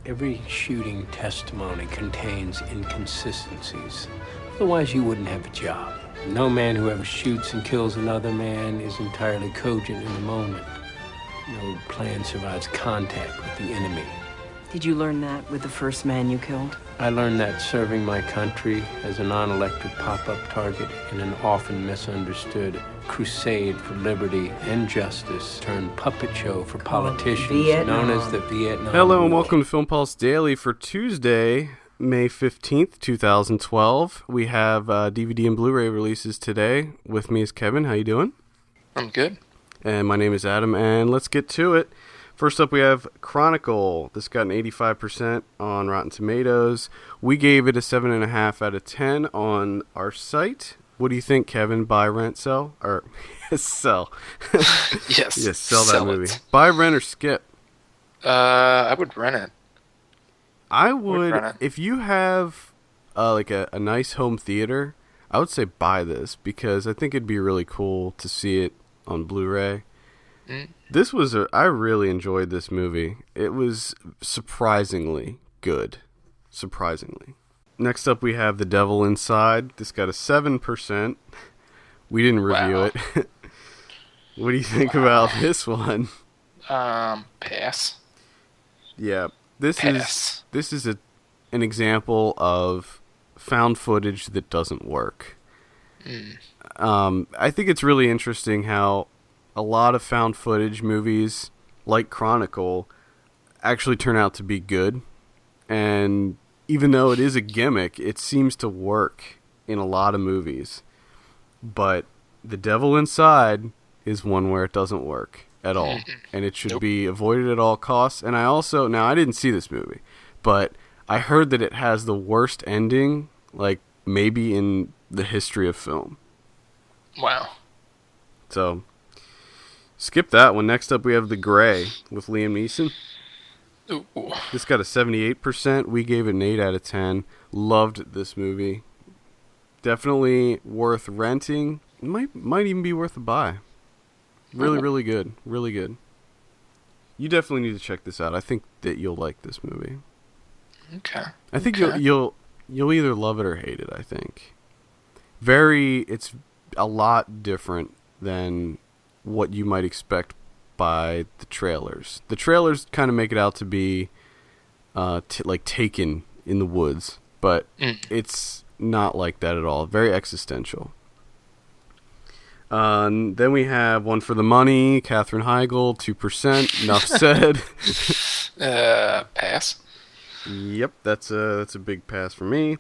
Every shooting testimony contains inconsistencies. Otherwise, you wouldn't have a job. No man who ever shoots and kills another man is entirely cogent in the moment. No plan survives contact with the enemy. Did you learn that with the first man you killed? I learned that serving my country as a non-elected pop-up target in an often misunderstood crusade for liberty and justice turned puppet show for politicians known as the Vietnam Hello and War. welcome to Film Pulse Daily for Tuesday, May 15th, 2012. We have DVD and Blu Ray releases today. With me is Kevin. How you doing? I'm good. And my name is Adam, and let's get to it. First up, we have Chronicle. This got an 85% on Rotten Tomatoes. We gave it a 7.5 out of 10 on our site. What do you think, Kevin? Buy, rent, sell? Or, sell. Yes. Yes, sell that movie. It. Buy, rent, or skip? I would rent it. I would, if you have like a nice home theater, I would say buy this because I think it'd be really cool to see it on Blu-ray. This was I really enjoyed this movie. It was surprisingly good. Surprisingly. Next up we have The Devil Inside. This got a 7%. We didn't review it. What do you think about this one? Pass. Yeah. This is an example of found footage that doesn't work. I think it's really interesting how a lot of found footage movies, like Chronicle, actually turn out to be good. And even though it is a gimmick, it seems to work in a lot of movies. But The Devil Inside is one where it doesn't work at all. And it should be avoided at all costs. And I didn't see this movie, but I heard that it has the worst ending, like, maybe in the history of film. Wow. So skip that one. Next up, we have The Gray with Liam Neeson. Ooh. This got a 78%. We gave it an 8 out of 10. Loved this movie. Definitely worth renting. Might even be worth a buy. Really good. Really good. You definitely need to check this out. I think that you'll like this movie. Okay. I think you'll either love it or hate it, I think. It's a lot different than what you might expect by the trailers. The trailers kind of make it out to be like Taken in the woods, but it's not like that at all. Very existential. Then we have One for the Money, Katherine Heigl, 2%. Enough said. Pass. Yep, that's a big pass for me.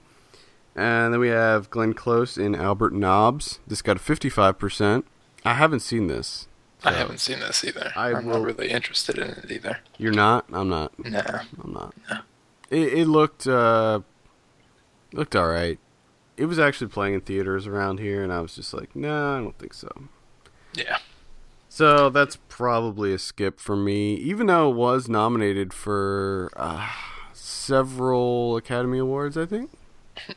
And then we have Glenn Close in Albert Nobbs. This got a 55%. I haven't seen this. So I haven't seen this either. I'm not really interested in it either. You're not? I'm not. No. I'm not. No. It looked all right. It was actually playing in theaters around here, and I was just like, nah, I don't think so. Yeah. So that's probably a skip for me, even though it was nominated for several Academy Awards, I think.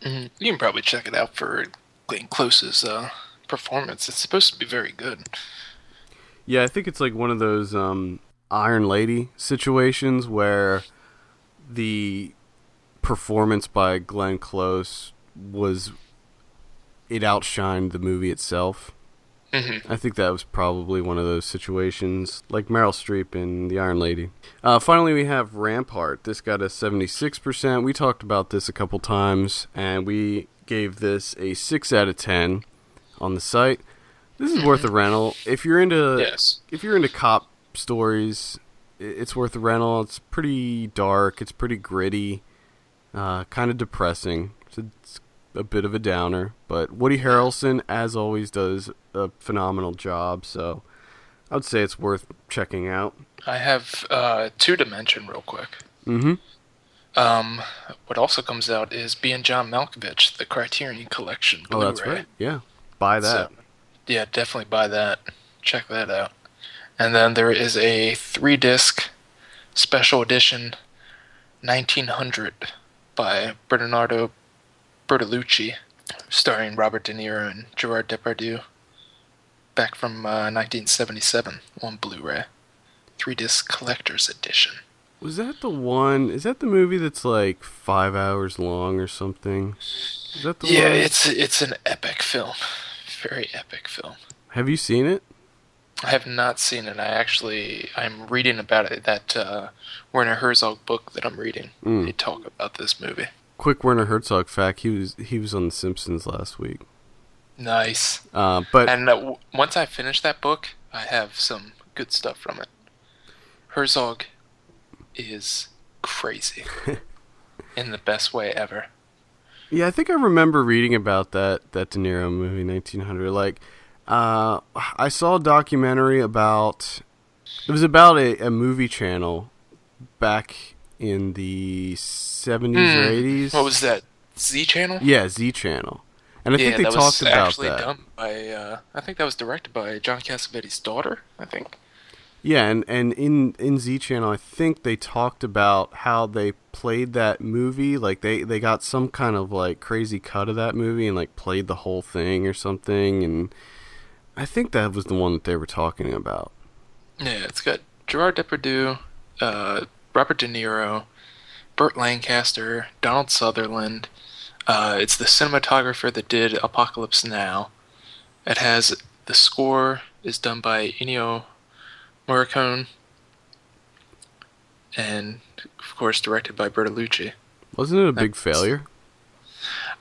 You can probably check it out for Glenn Close's performance. It's supposed to be very good. Yeah, I think it's like one of those Iron Lady situations where the performance by Glenn Close it outshined the movie itself. I think that was probably one of those situations, like Meryl Streep in The Iron Lady. Finally, we have Rampart. This got a 76%. We talked about this a couple times, and we gave this a 6 out of 10 on the site. This is worth a rental. If you're into cop stories, it's worth a rental. It's pretty dark. It's pretty gritty. Kind of depressing. It's a bit of a downer, but Woody Harrelson, as always, does a phenomenal job, so I would say it's worth checking out. I have two to mention real quick. What also comes out is being John Malcovich, the Criterion Collection Blu Ray. Oh, that's right. Yeah. Buy that. So, yeah, definitely buy that. Check that out. And then there is a 3-disc special edition 1900 by Bernardo Bertolucci, starring Robert De Niro and Gerard Depardieu, back from 1977 on Blu Ray. 3-disc collector's edition. Was that the one? Is that the movie that's like 5 hours long or something? Is that the one? Yeah, it's an epic film. Very epic film. Have you seen it? I have not seen it. I'm reading about it. That Werner Herzog book that I'm reading. They talk about this movie. Quick Werner Herzog fact: he was on The Simpsons last week. Nice. But once I finish that book, I have some good stuff from it. Herzog is crazy in the best way ever. Yeah, I think I remember reading about that De Niro movie, 1900. Like, I saw a documentary about. It was about a movie channel back in the 70s or 80s. What was that? Z Channel? Yeah, Z Channel. And I think they talked about that. Done by, I think that was directed by John Cassavetes' daughter, I think. Yeah, and in Z Channel, I think they talked about how they played that movie. Like, they got some kind of, like, crazy cut of that movie and, like, played the whole thing or something. And I think that was the one that they were talking about. Yeah, it's got Gerard Depardieu, Robert De Niro, Burt Lancaster, Donald Sutherland. It's the cinematographer that did Apocalypse Now. It has the score is done by Ennio Morricone, and of course directed by Bertolucci. Wasn't it a big failure?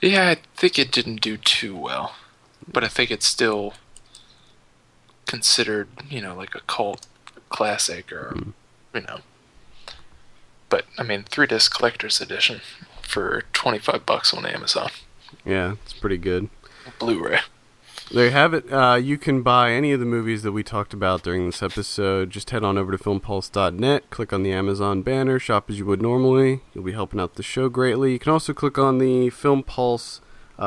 Yeah, I think it didn't do too well, but I think it's still considered, like a cult classic, or But I mean, 3-disc collector's edition for $25 on Amazon. Yeah, it's pretty good. Blu Ray. There you have it. You can buy any of the movies that we talked about during this episode. Just head on over to filmpulse.net, click on the Amazon banner, shop as you would normally. You'll be helping out the show greatly. You can also click on the Film Pulse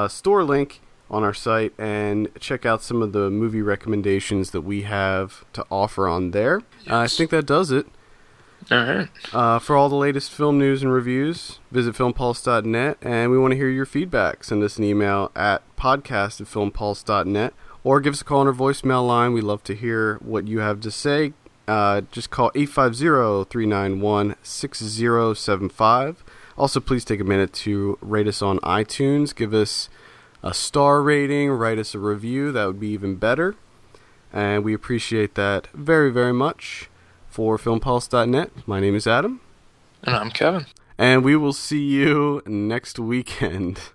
store link on our site and check out some of the movie recommendations that we have to offer on there. Yes. I think that does it. All right. For all the latest film news and reviews, visit filmpulse.net, and we want to hear your feedback. Send us an email at podcast@filmpulse.net, or give us a call on our voicemail line. We love to hear what you have to say. Just call 850-391-6075. Also, please take a minute to rate us on iTunes. Give us a star rating, write us a review. That would be even better. And we appreciate that very, very much. For filmpulse.net, my name is Adam. And I'm Kevin. And we will see you next weekend.